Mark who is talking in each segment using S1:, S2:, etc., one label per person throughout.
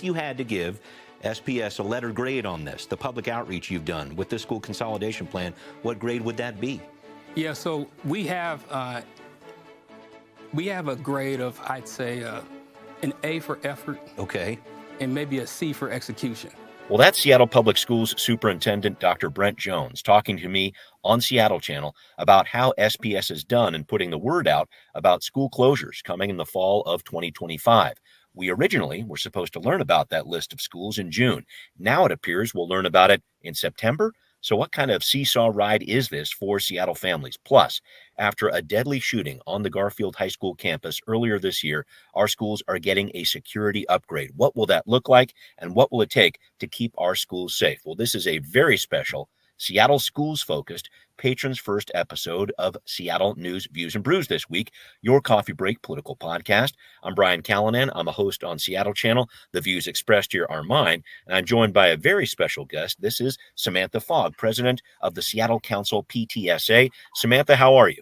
S1: if you had to give SPS a letter grade on this, the public outreach you've done with this school consolidation plan, what grade would that be?
S2: Yeah, so we have a grade of, I'd say, an A for effort.
S1: Okay.
S2: And maybe a C for execution.
S3: Well, that's Seattle Public Schools Superintendent Dr. Brent Jones talking to me on Seattle Channel about how SPS is done in putting the word out about school closures coming in the fall of 2025. We originally were supposed to learn about that list of schools in June. Now it appears we'll learn about it in September. So what kind of seesaw ride is this for Seattle families? Plus, after a deadly shooting on the Garfield High School campus earlier this year, our schools are getting a security upgrade. What will that look like, and what will it take to keep our schools safe? Well, this is a very special Seattle schools-focused Patrons First episode of Seattle News, Views, and Brews this week, your coffee break political podcast. I'm Brian Callanan. I'm a host on Seattle Channel. The views expressed here are mine, and I'm joined by a very special guest. This is Samantha Fogg, president of the Seattle Council PTSA. Samantha, how are you?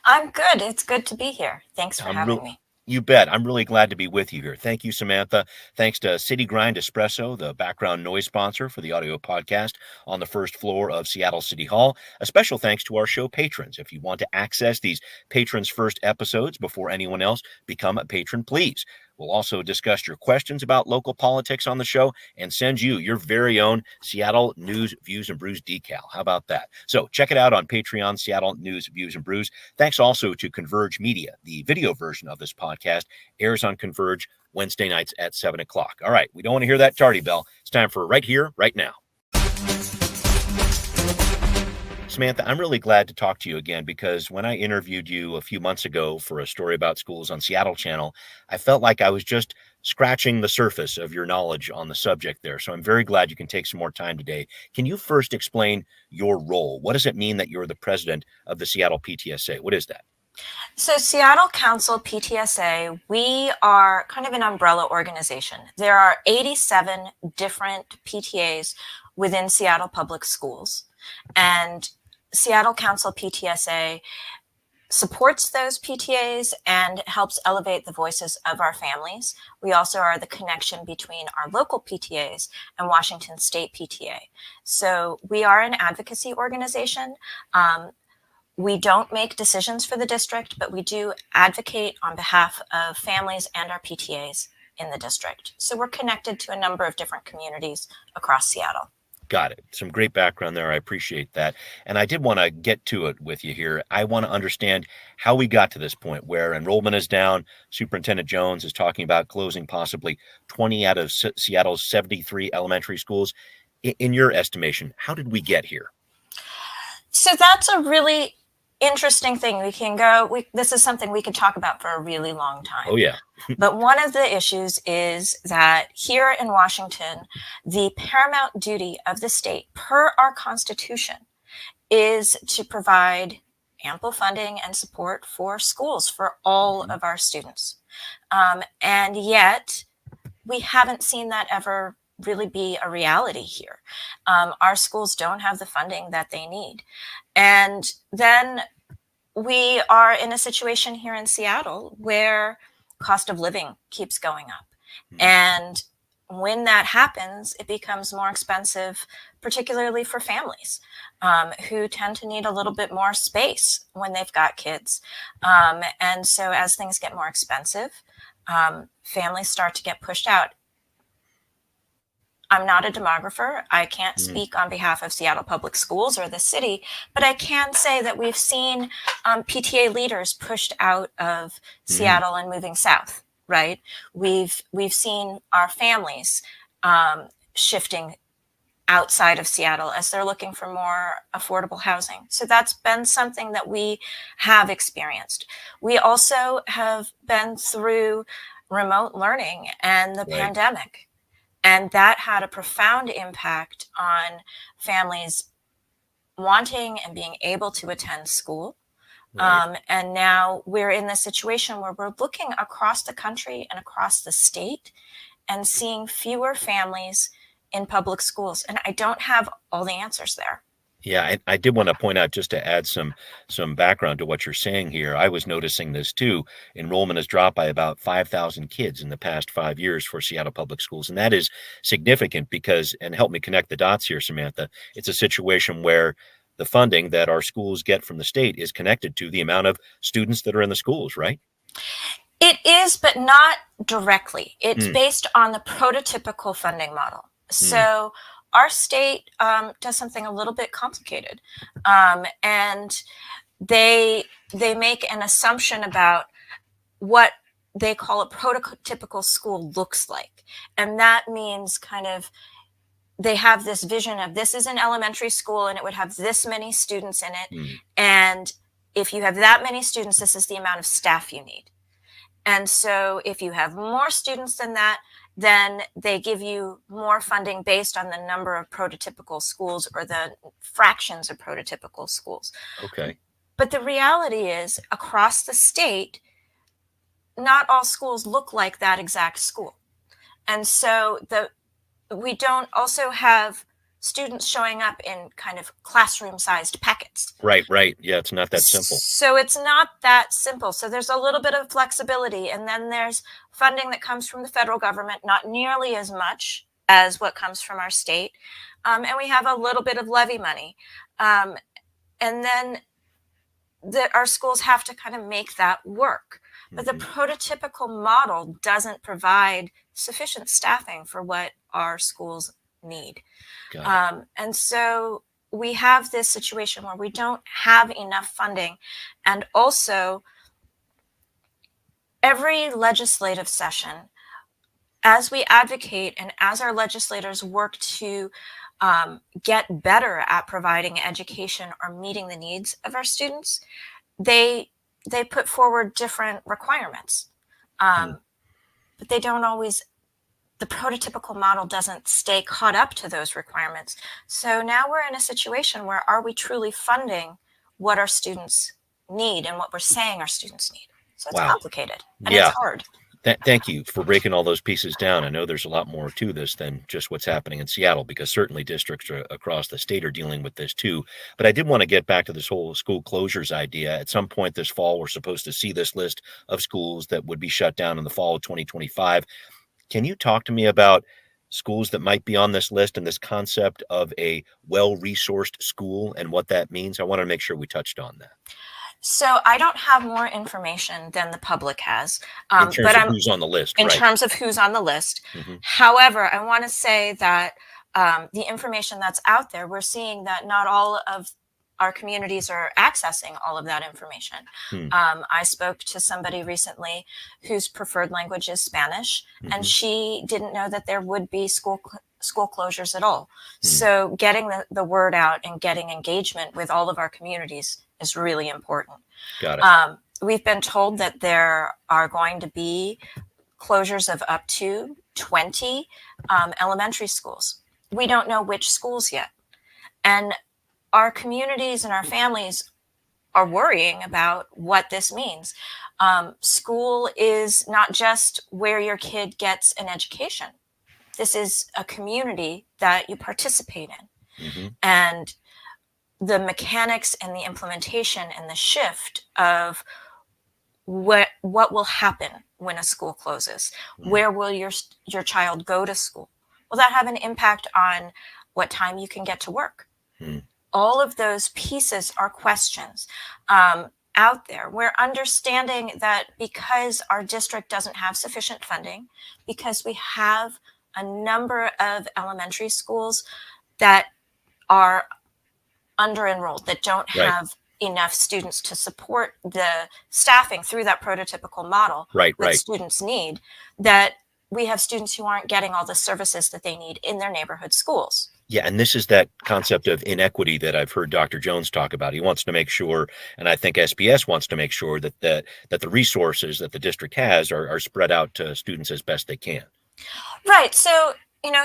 S4: I'm good. It's good to be here. Thanks for having me.
S3: You bet. I'm really glad to be with you here. Thank you, Samantha. Thanks to City Grind Espresso, the background noise sponsor for the audio podcast on the first floor of Seattle City Hall. A special thanks to our show patrons. If you want to access these Patrons First episodes before anyone else, become a patron, please. We'll also discuss your questions about local politics on the show and send you your very own Seattle News, Views, and Brews decal. How about that? So check it out on Patreon, Seattle News, Views, and Brews. Thanks also to Converge Media. The video version of this podcast airs on Converge Wednesday nights at 7 o'clock. All right, we don't want to hear that tardy bell. It's time for Right Here, Right Now. Samantha, I'm really glad to talk to you again because when I interviewed you a few months ago for a story about schools on Seattle Channel, I felt like I was just scratching the surface of your knowledge on the subject there. So I'm very glad you can take some more time today. Can you first explain your role? What does it mean that you're the president of the Seattle PTSA? What is that?
S4: So Seattle Council PTSA, we are kind of an umbrella organization. There are 87 different PTAs within Seattle Public Schools, and Seattle Council PTSA supports those PTAs and helps elevate the voices of our families. We also are the connection between our local PTAs and Washington State PTA. So we are an advocacy organization. We don't make decisions for the district, but we do advocate on behalf of families and our PTAs in the district. So we're connected to a number of different communities across Seattle.
S3: Got it. Some great background there. I appreciate that. And I did want to get to it with you here. I want to understand how we got to this point where enrollment is down. Superintendent Jones is talking about closing possibly 20 out of Seattle's 73 elementary schools. In your estimation, how did we get here?
S4: So that's a really interesting thing. This is something we could talk about for a really long time.
S3: Oh, yeah.
S4: But one of the issues is that here in Washington, the paramount duty of the state, per our Constitution, is to provide ample funding and support for schools for all of our students. And yet, we haven't seen that ever really be a reality here. Our schools don't have the funding that they need. And then we are in a situation here in Seattle where cost of living keeps going up. And when that happens, it becomes more expensive, particularly for families who tend to need a little bit more space when they've got kids. And so as things get more expensive, families start to get pushed out. I'm not a demographer. I can't speak on behalf of Seattle Public Schools or the city, but I can say that we've seen PTA leaders pushed out of Seattle and moving south, right? We've seen our families shifting outside of Seattle as they're looking for more affordable housing. So that's been something that we have experienced. We also have been through remote learning and the pandemic. And that had a profound impact on families wanting and being able to attend school. And now we're in this situation where we're looking across the country and across the state and seeing fewer families in public schools. And I don't have all the answers there.
S3: Yeah, I did want to point out, just to add some background to what you're saying here. I was noticing this too. Enrollment has dropped by about 5,000 kids in the past 5 years for Seattle Public Schools, and that is significant because, and help me connect the dots here, Samantha, it's a situation where the funding that our schools get from the state is connected to the amount of students that are in the schools, right?
S4: It is, but not directly. It's
S3: Mm,
S4: based on the prototypical funding model.
S3: mm,
S4: So our state does something a little bit complicated, and they they make an assumption about what they call a prototypical school looks like, and that means kind of they have this vision of this is an elementary school and it would have this many students in it,
S3: mm.
S4: and if you have that many students, this is the amount of staff you need. And so if you have more students than that, then they give you more funding based on the number of prototypical schools or the fractions of prototypical schools.
S3: Okay.
S4: But the reality is, across the state, not all schools look like that exact school. And so we don't also have students showing up in kind of classroom sized packets.
S3: Right, right. Yeah, it's not that simple.
S4: So it's not that simple. So there's a little bit of flexibility. And then there's funding that comes from the federal government, not nearly as much as what comes from our state. And we have a little bit of levy money. And then our schools have to kind of make that work. But the
S3: Mhm.
S4: prototypical model doesn't provide sufficient staffing for what our schools need.
S3: Got it.
S4: And so we have this situation where we don't have enough funding. And also, every legislative session, as we advocate and as our legislators work to get better at providing education or meeting the needs of our students, they put forward different requirements,
S3: Mm.
S4: but they don't always. The prototypical model doesn't stay caught up to those requirements. So now we're in a situation where, are we truly funding what our students need and what we're saying our students need? So it's
S3: Wow.
S4: complicated and
S3: Yeah.
S4: it's hard.
S3: Thank you for breaking all those pieces down. I know there's a lot more to this than just what's happening in Seattle, because certainly districts across the state are dealing with this too. But I did want to get back to this whole school closures idea. At some point this fall, we're supposed to see this list of schools that would be shut down in the fall of 2025. Can you talk to me about schools that might be on this list and this concept of a well-resourced school and what that means? I want to make sure we touched on that.
S4: So I don't have more information than the public has,
S3: In terms
S4: but
S3: of
S4: I'm
S3: who's on the list,
S4: in
S3: right?
S4: terms of who's on the list.
S3: Mhm.
S4: However, I want to say that the information that's out there, we're seeing that not all of our communities are accessing all of that information.
S3: Hmm.
S4: I spoke to somebody recently whose preferred language is Spanish, and
S3: Mhm.
S4: she didn't know that there would be school closures at all.
S3: Hmm.
S4: So getting the word out and getting engagement with all of our communities is really important.
S3: Got it.
S4: We've been told that there are going to be closures of up to 20 elementary schools. We don't know which schools yet. And our communities and our families are worrying about what this means. School is not just where your kid gets an education. This is a community that you participate in.
S3: Mhm.
S4: And the mechanics and the implementation and the shift of what will happen when a school closes,
S3: Mm.
S4: where will your child go to school, will that have an impact on what time you can get to work?
S3: Mm.
S4: All of those pieces are questions out there. We're understanding that because our district doesn't have sufficient funding, because we have a number of elementary schools that are under enrolled, that don't
S3: Right.
S4: have enough students to support the staffing through that prototypical model
S3: Right,
S4: that
S3: right.
S4: students need, that we have students who aren't getting all the services that they need in their neighborhood schools.
S3: Yeah, and this is that concept of inequity that I've heard Dr. Jones talk about. He wants to make sure, and I think SPS wants to make sure that the resources that the district has are spread out to students as best they can.
S4: Right. So,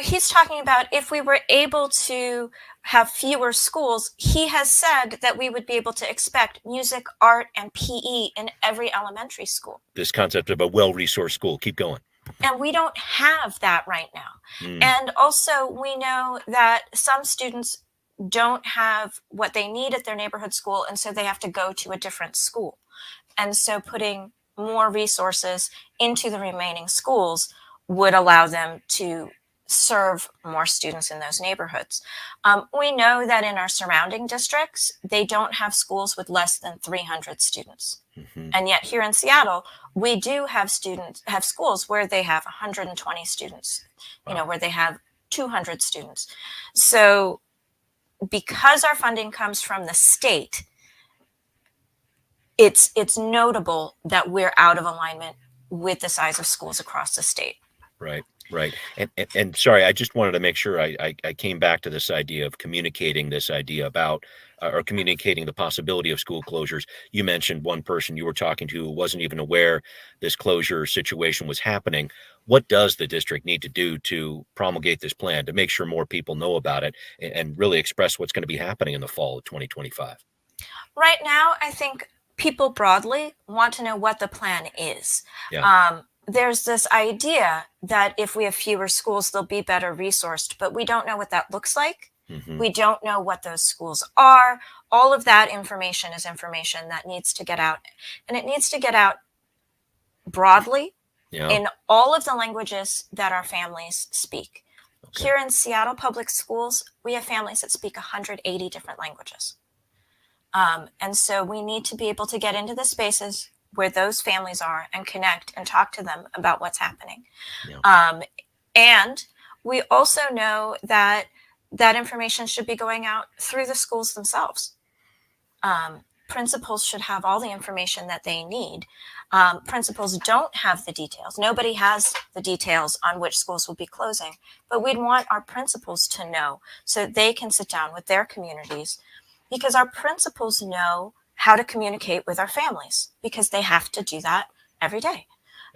S4: he's talking about if we were able to have fewer schools, he has said that we would be able to expect music, art, and PE in every elementary school.
S3: This concept of a well-resourced school. Keep going.
S4: And we don't have that right now.
S3: Mm.
S4: And also, we know that some students don't have what they need at their neighborhood school, and so they have to go to a different school. And so putting more resources into the remaining schools would allow them to serve more students in those neighborhoods. We know that in our surrounding districts, they don't have schools with less than 300 students. And yet here in Seattle, we do have schools where they have 120 students, where they have 200 students. So because our funding comes from the state, it's notable that we're out of alignment with the size of schools across the state.
S3: Right, right. And sorry, I just wanted to make sure I came back to this idea of communicating this idea about or communicating the possibility of school closures. You mentioned one person you were talking to who wasn't even aware this closure situation was happening. What does the district need to do to promulgate this plan to make sure more people know about it and really express what's going to be happening in the fall of 2025?
S4: Right now, I think people broadly want to know what the plan is.
S3: Yeah.
S4: There's this idea that if we have fewer schools, they'll be better resourced, but we don't know what that looks like. We don't know what those schools are. All of that information is information that needs to get out, and it needs to get out broadly in all of the languages that our families speak. Okay. Here in Seattle Public Schools, we have families that speak 180 different languages. And so we need to be able to get into the spaces where those families are and connect and talk to them about what's happening. And we also know that that information should be going out through the schools themselves. Principals should have all the information that they need. Principals don't have the details. Nobody has the details on which schools will be closing, but we'd want our principals to know so that they can sit down with their communities, because our principals know how to communicate with our families because they have to do that every day.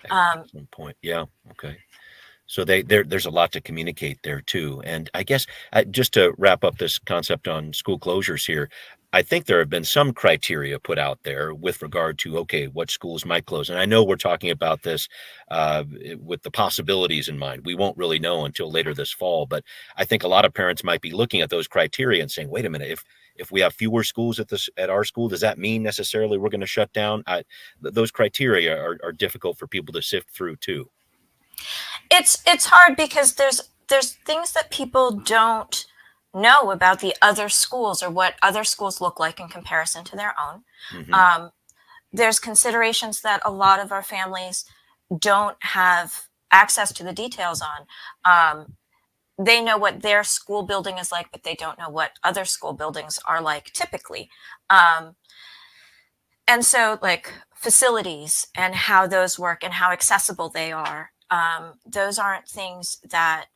S3: Excellent point. Yeah. Okay. So there's a lot to communicate there too. And I guess just to wrap up this concept on school closures here, I think there have been some criteria put out there with regard to, okay, what schools might close. And I know we're talking about this with the possibilities in mind. We won't really know until later this fall, but I think a lot of parents might be looking at those criteria and saying, wait a minute, if we have fewer schools at our school, does that mean necessarily we're going to shut down? Those criteria are difficult for people to sift through too.
S4: It's hard because there's things that people don't know about the other schools or what other schools look like in comparison to their own. There's considerations that a lot of our families don't have access to the details on. They know what their school building is like, but they don't know what other school buildings are like typically. And so like facilities and how those work and how accessible they are, those aren't things that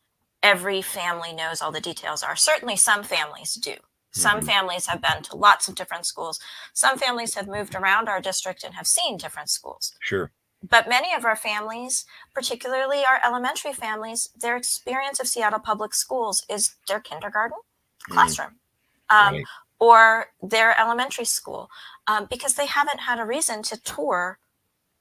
S4: every family knows all the details are. Certainly some families do. Some families have been to lots of different schools. Some families have moved around our district and have seen different schools.
S3: Sure.
S4: But many of our families, particularly our elementary families, their experience of Seattle Public Schools is their kindergarten classroom or their elementary school, because they haven't had a reason to tour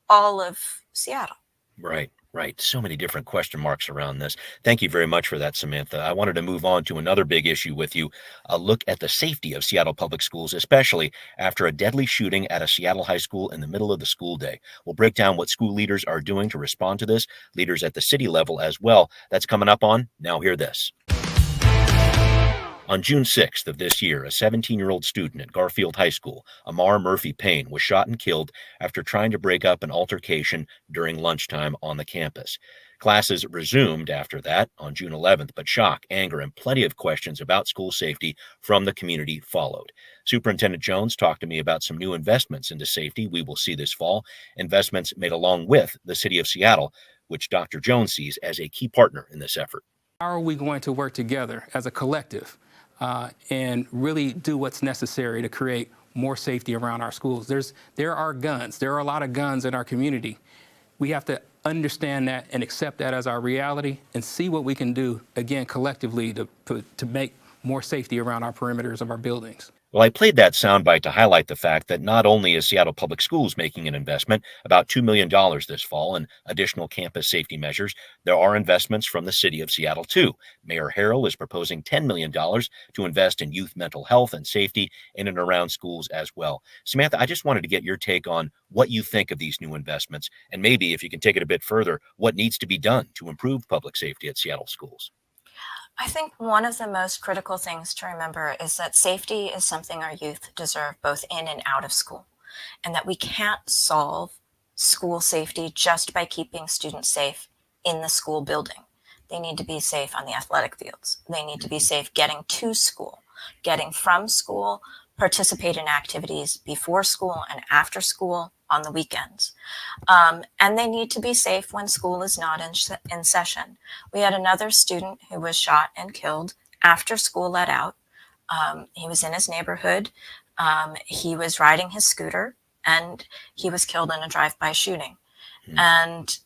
S4: all of Seattle.
S3: Right. Right. So many different question marks around this. Thank you very much for that, Samantha. I wanted to move on to another big issue with you, a look at the safety of Seattle Public Schools, especially after a deadly shooting at a Seattle high school in the middle of the school day. We'll break down what school leaders are doing to respond to this, leaders at the city level as well. That's coming up on Now Hear This. On June 6th of this year, a 17-year-old student at Garfield High School, Amar Murphy Payne, was shot and killed after trying to break up an altercation during lunchtime on the campus. Classes resumed after that on June 11th, but shock, anger, and plenty of questions about school safety from the community followed. Superintendent Jones talked to me about some new investments into safety we will see this fall, investments made along with the City of Seattle, which Dr. Jones sees as a key partner in this effort.
S2: How are we going to work together as a collective and really do what's necessary to create more safety around our schools? There are guns. There are a lot of guns in our community. We have to understand that and accept that as our reality and see what we can do, again, collectively to make more safety around our perimeters of our buildings.
S3: Well, I played that soundbite to highlight the fact that not only is Seattle Public Schools making an investment, about $2 million this fall, in additional campus safety measures, there are investments from the city of Seattle, too. Mayor Harrell is proposing $10 million to invest in youth mental health and safety in and around schools as well. Samantha, I just wanted to get your take on what you think of these new investments, and maybe if you can take it a bit further, what needs to be done to improve public safety at Seattle schools.
S4: I think one of the most critical things to remember is that safety is something our youth deserve both in and out of school, and that we can't solve school safety just by keeping students safe in the school building. They need to be safe on the athletic fields. They need to be safe getting to school, getting from school, participate in activities before school and after school, on the weekends. And they need to be safe when school is not in session. We had another student who was shot and killed after school let out. He was in his neighborhood. He was riding his scooter, and he was killed in a drive-by shooting. And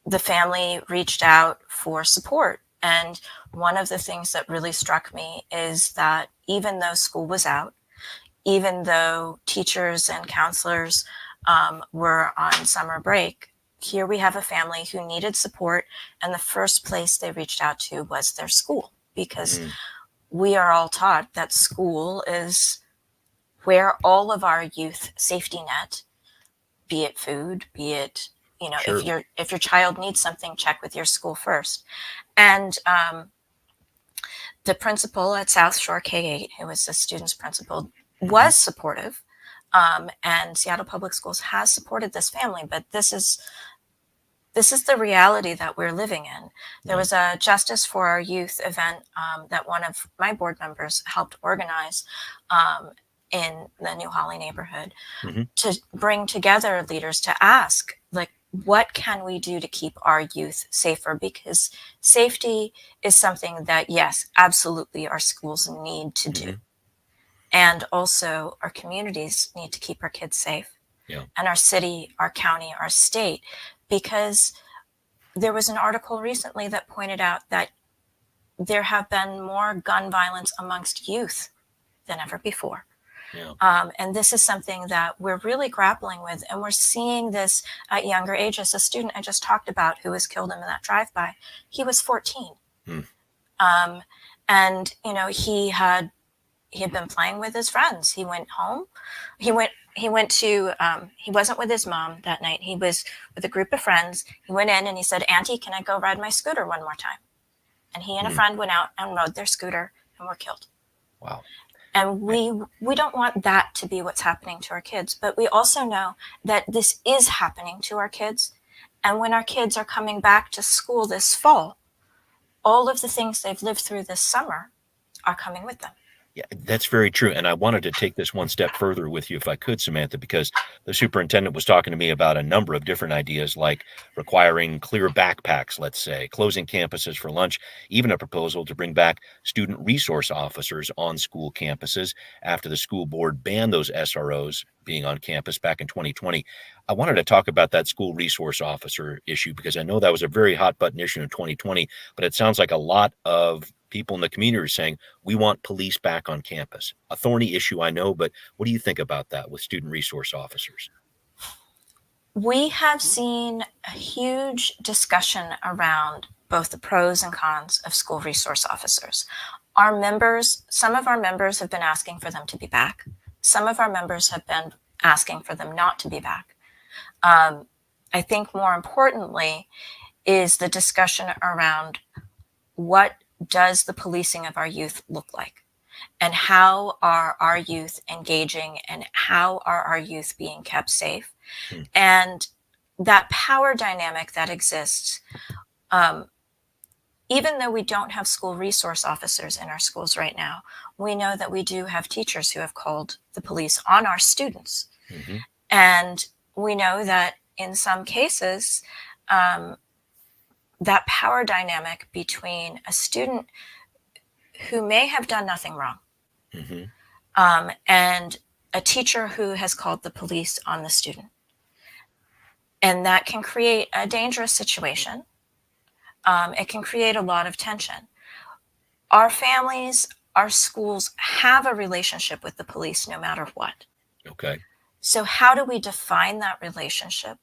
S4: the family reached out for support. And one of the things that really struck me is that even though school was out, even though teachers and counselors were on summer break, here we have a family who needed support, and the first place they reached out to was their school, because we are all taught that school is where all of our youth safety net, be it food, be it,
S3: Sure.
S4: if your child needs something, check with your school first. And the principal at South Shore K-8, who was the student's principal, was supportive. And Seattle Public Schools has supported this family, but this is the reality that we're living in. There was a Justice for Our Youth event that one of my board members helped organize in the New Holly neighborhood to bring together leaders to ask, like, what can we do to keep our youth safer? Because safety is something that, yes, absolutely our schools need to do. And also our communities need to keep our kids safe.
S3: Yeah.
S4: And our city, our county, our state, because there was an article recently that pointed out that there have been more gun violence amongst youth than ever before.
S3: Yeah.
S4: And this is something that we're really grappling with, and we're seeing this at younger ages. A student I just talked about who was killed in that drive-by, he was 14. And he had been playing with his friends. He went home. He wasn't with his mom that night. He was with a group of friends. He went in and he said, "Auntie, can I go ride my scooter one more time?" And he and a friend went out and rode their scooter and were killed.
S3: Wow.
S4: And we don't want that to be what's happening to our kids, but we also know that this is happening to our kids. And when our kids are coming back to school this fall, all of the things they've lived through this summer are coming with them.
S3: Yeah, that's very true. And I wanted to take this one step further with you, if I could, Samantha, because the superintendent was talking to me about a number of different ideas, like requiring clear backpacks, let's say, closing campuses for lunch, even a proposal to bring back student resource officers on school campuses after the school board banned those SROs being on campus back in 2020. I wanted to talk about that school resource officer issue because I know that was a very hot button issue in 2020, but it sounds like a lot of people in the community are saying, we want police back on campus. A thorny issue, I know, but what do you think about that with student resource officers?
S4: We have seen a huge discussion around both the pros and cons of school resource officers. Some of our members have been asking for them to be back. Some of our members have been asking for them not to be back. I think more importantly is the discussion around what does the policing of our youth look like, and how are our youth engaging, and how are our youth being kept safe? And that power dynamic that exists, even though we don't have school resource officers in our schools right now, we know that we do have teachers who have called the police on our students. And we know that in some cases, that power dynamic between a student who may have done nothing wrong and a teacher who has called the police on the student. And that can create a dangerous situation. It can create a lot of tension. Our families our schools have a relationship with the police no matter what.
S3: Okay.
S4: So how do we define that relationship?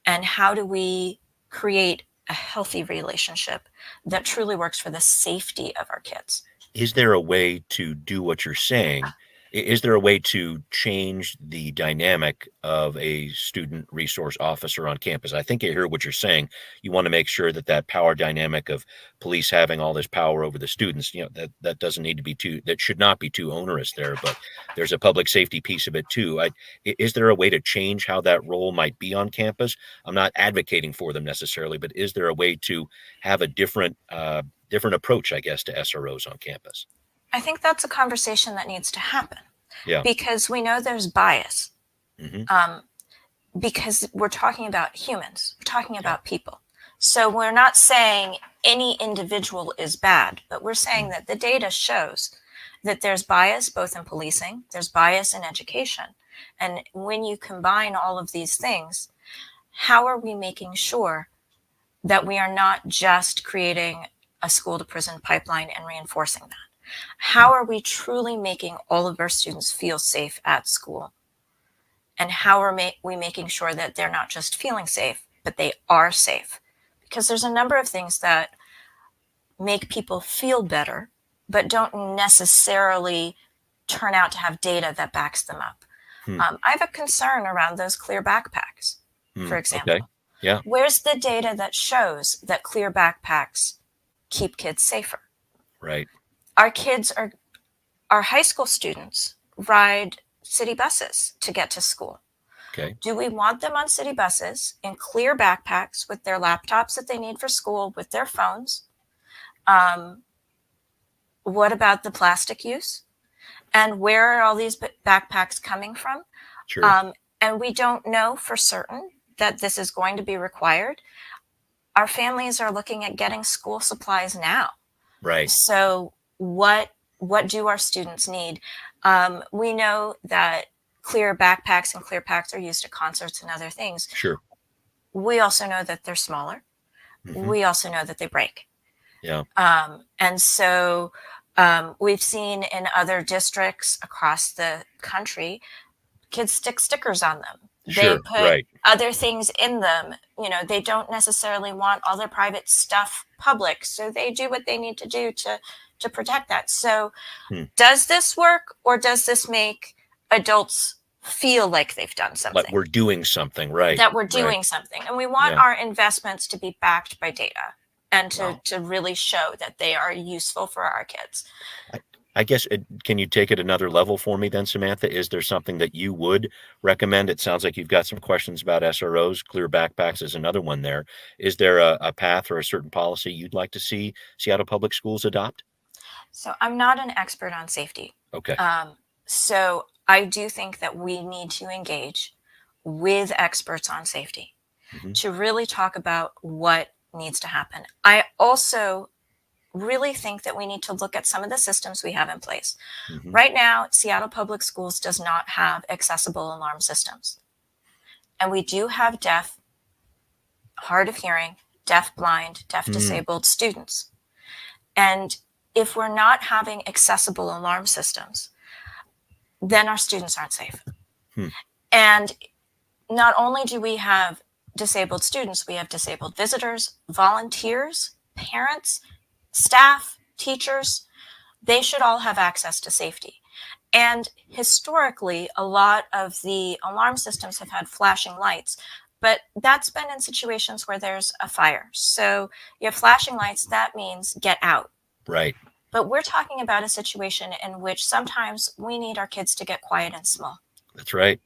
S4: And how do we create a healthy relationship that truly works for the safety of our kids?
S3: Is there a way to do what you're saying? Is there a way to change the dynamic of a student resource officer on campus? I think I hear what you're saying. You want to make sure that that power dynamic of police having all this power over the students, that doesn't need to be that should not be too onerous there, but there's a public safety piece of it too. Is there a way to change how that role might be on campus? I'm not advocating for them necessarily, but is there a way to have a different approach, I guess, to SROs on campus?
S4: I think that's a conversation that needs to happen
S3: Yeah.
S4: because we know there's bias.
S3: Hmm.
S4: Because we're talking about humans, we're talking about people. So we're not saying any individual is bad, but we're saying that the data shows that there's bias both in policing, there's bias in education. And when you combine all of these things, how are we making sure that we are not just creating a school to prison pipeline and reinforcing that? How are we truly making all of our students feel safe at school? And how are we making sure that they're not just feeling safe, but they are safe? Because there's a number of things that make people feel better, but don't necessarily turn out to have data that backs them up. I have a concern around those clear backpacks, for example.
S3: Okay. Yeah.
S4: Where's the data that shows that clear backpacks keep kids safer?
S3: Right.
S4: Our high school students ride city buses to get to school.
S3: Okay.
S4: Do we want them on city buses in clear backpacks with their laptops that they need for school, with their phones? What about the plastic use? And where are all these backpacks coming from?
S3: Sure.
S4: And we don't know for certain that this is going to be required. Our families are looking at getting school supplies now.
S3: Right.
S4: So what do our students need? We know that clear backpacks and clear packs are used at concerts and other things.
S3: Sure.
S4: We also know that they're smaller.
S3: Mhm.
S4: We also know that they break.
S3: Yeah.
S4: And so we've seen in other districts across the country, kids stick stickers on them.
S3: Sure.
S4: They put
S3: Right.
S4: other things in them. They don't necessarily want all their private stuff public. So they do what they need to do to protect that. So does this work, or does this make adults feel like they've done something?
S3: Like we're doing something, right?
S4: That we're doing
S3: Right.
S4: something. And we want
S3: Yeah.
S4: our investments to be backed by data and
S3: Wow.
S4: to really show that they are useful for our kids.
S3: I guess, can you take it another level for me then, Samantha? Is there something that you would recommend? It sounds like you've got some questions about SROs. Clear backpacks is another one there. Is there a path or a certain policy you'd like to see Seattle Public Schools adopt?
S4: So I'm not an expert on safety.
S3: Okay.
S4: So I do think that we need to engage with experts on safety to really talk about what needs to happen. I also really think that we need to look at some of the systems we have in place. Right now, Seattle Public Schools does not have accessible alarm systems. And we do have deaf, hard of hearing, deaf blind, deaf disabled students. And if we're not having accessible alarm systems, then our students aren't safe. And not only do we have disabled students, we have disabled visitors, volunteers, parents, staff, teachers. They should all have access to safety. And historically, a lot of the alarm systems have had flashing lights, but that's been in situations where there's a fire. So you have flashing lights, that means get out.
S3: Right.
S4: But we're talking about a situation in which sometimes we need our kids to get quiet and small.
S3: That's right.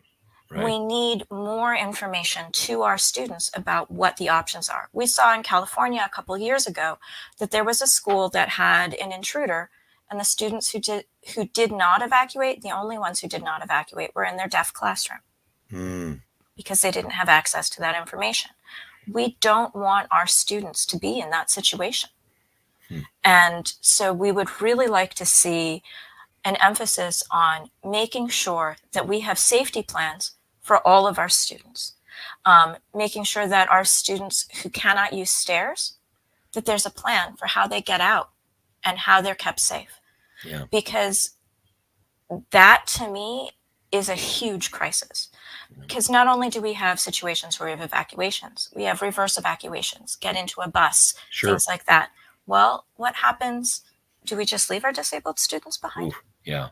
S3: Right.
S4: We need more information to our students about what the options are. We saw in California a couple of years ago that there was a school that had an intruder, and the students who did not evacuate, the only ones who did not evacuate, were in their deaf classroom because they didn't have access to that information. We don't want our students to be in that situation. And so we would really like to see an emphasis on making sure that we have safety plans for all of our students, making sure that our students who cannot use stairs, that there's a plan for how they get out and how they're kept safe.
S3: Yeah.
S4: because that to me is a huge crisis. Because not only do we have situations where we have evacuations, we have reverse evacuations, get into a bus,
S3: Sure.
S4: things like that. Well, what happens? Do we just leave our disabled students behind?
S3: Oof, yeah.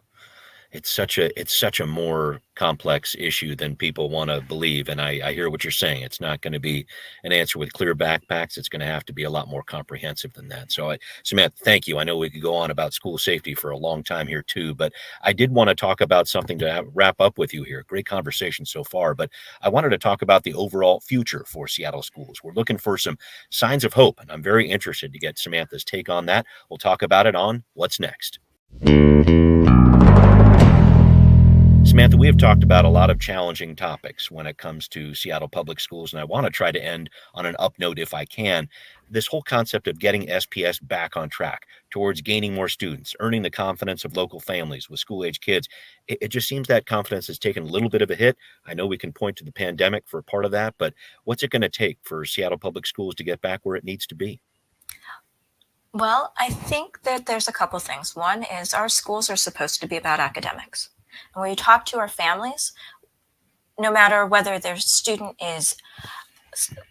S3: It's such a more complex issue than people want to believe. And I hear what you're saying. It's not going to be an answer with clear backpacks. It's going to have to be a lot more comprehensive than that. So Samantha, thank you. I know we could go on about school safety for a long time here too, but I did want to talk about something to wrap up with you here. Great conversation so far, but I wanted to talk about the overall future for Seattle schools. We're looking for some signs of hope, and I'm very interested to get Samantha's take on that. We'll talk about it on What's Next. Samantha, we have talked about a lot of challenging topics when it comes to Seattle public schools, and I want to try to end on an up note if I can. This whole concept of getting SPS back on track towards gaining more students, earning the confidence of local families with school-age kids, it just seems that confidence has taken a little bit of a hit. I know we can point to the pandemic for part of that, but what's it going to take for Seattle public schools to get back where it needs to be?
S4: Well, I think that there's a couple things. One is our schools are supposed to be about academics. And when you talk to our families, no matter whether their student is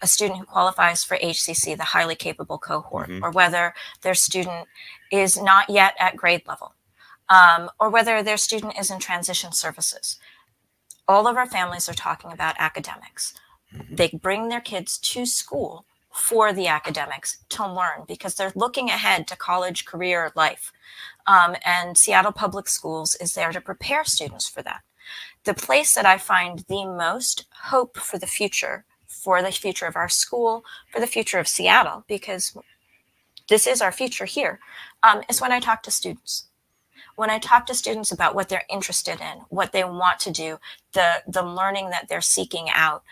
S4: a student who qualifies for HCC, the highly capable cohort, or whether their student is not yet at grade level, or whether their student is in transition services, all of our families are talking about academics. They bring their kids to school for the academics to learn because they're looking ahead to college, career, life. And Seattle Public Schools is there to prepare students for that. The place that I find the most hope for the future of our school, for the future of Seattle, because this is our future here, is when I talk to students. When I talk to students about what they're interested in, what they want to do, the learning that they're seeking out.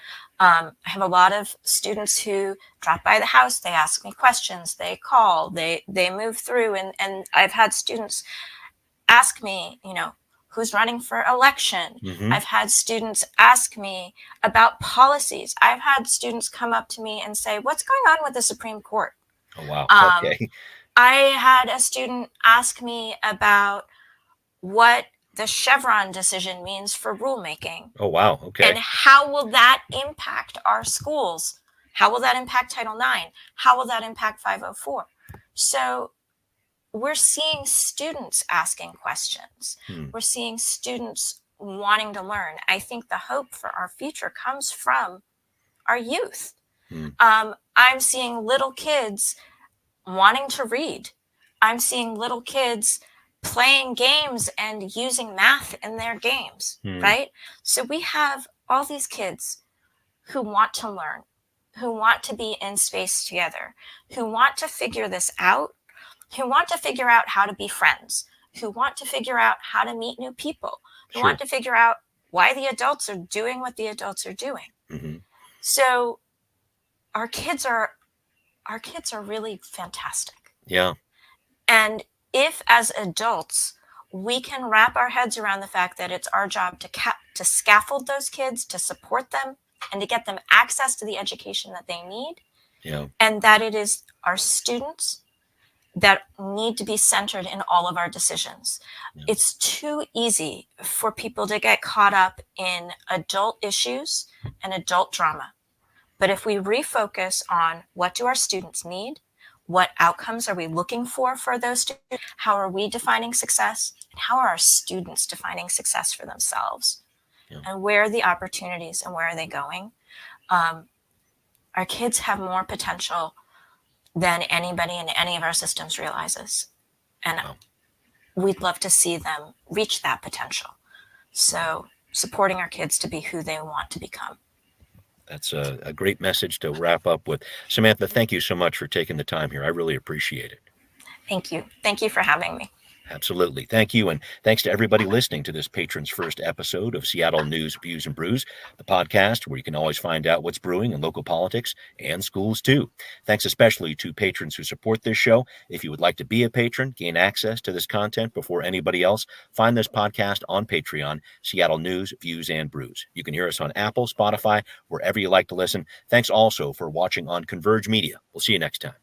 S4: I have a lot of students who drop by the house, they ask me questions, they call, they move through, and I've had students ask me, who's running for election. I've had students ask me about policies. I've had students come up to me and say, what's going on with the Supreme Court?
S3: Oh, wow. Okay.
S4: I had a student ask me about what the Chevron decision means for rulemaking.
S3: Oh, wow. Okay.
S4: And how will that impact our schools? How will that impact Title IX? How will that impact 504? So we're seeing students asking questions. We're seeing students wanting to learn. I think the hope for our future comes from our youth. I'm seeing little kids wanting to read. I'm seeing little kids playing games and using math in their games, right? So we have all these kids who want to learn, who want to be in space together, who want to figure this out, who want to figure out how to be friends, who want to figure out how to meet new people, who want to figure out why the adults are doing what the adults are doing. So our kids are really fantastic.
S3: Yeah.
S4: And if as adults, we can wrap our heads around the fact that it's our job to scaffold those kids, to support them, and to get them access to the education that they need, and that it is our students that need to be centered in all of our decisions. It's too easy for people to get caught up in adult issues and adult drama. But if we refocus on what do our students need, what outcomes are we looking for those students? How are we defining success? And how are our students defining success for themselves? And where are the opportunities and where are they going? Our kids have more potential than anybody in any of our systems realizes. And we'd love to see them reach that potential. So supporting our kids to be who they want to become.
S3: That's a great message to wrap up with. Samantha, thank you so much for taking the time here. I really appreciate it.
S4: Thank you. Thank you for having me.
S3: Absolutely. Thank you. And thanks to everybody listening to this Patrons First episode of Seattle News, Views, and Brews, the podcast where you can always find out what's brewing in local politics and schools too. Thanks especially to patrons who support this show. If you would like to be a patron, gain access to this content before anybody else, find this podcast on Patreon, Seattle News, Views, and Brews. You can hear us on Apple, Spotify, wherever you like to listen. Thanks also for watching on Converge Media. We'll see you next time.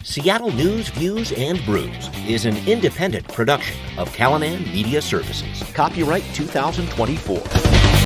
S3: Seattle News, Views, and Brews is an independent production of Callanan Media Services. Copyright 2024.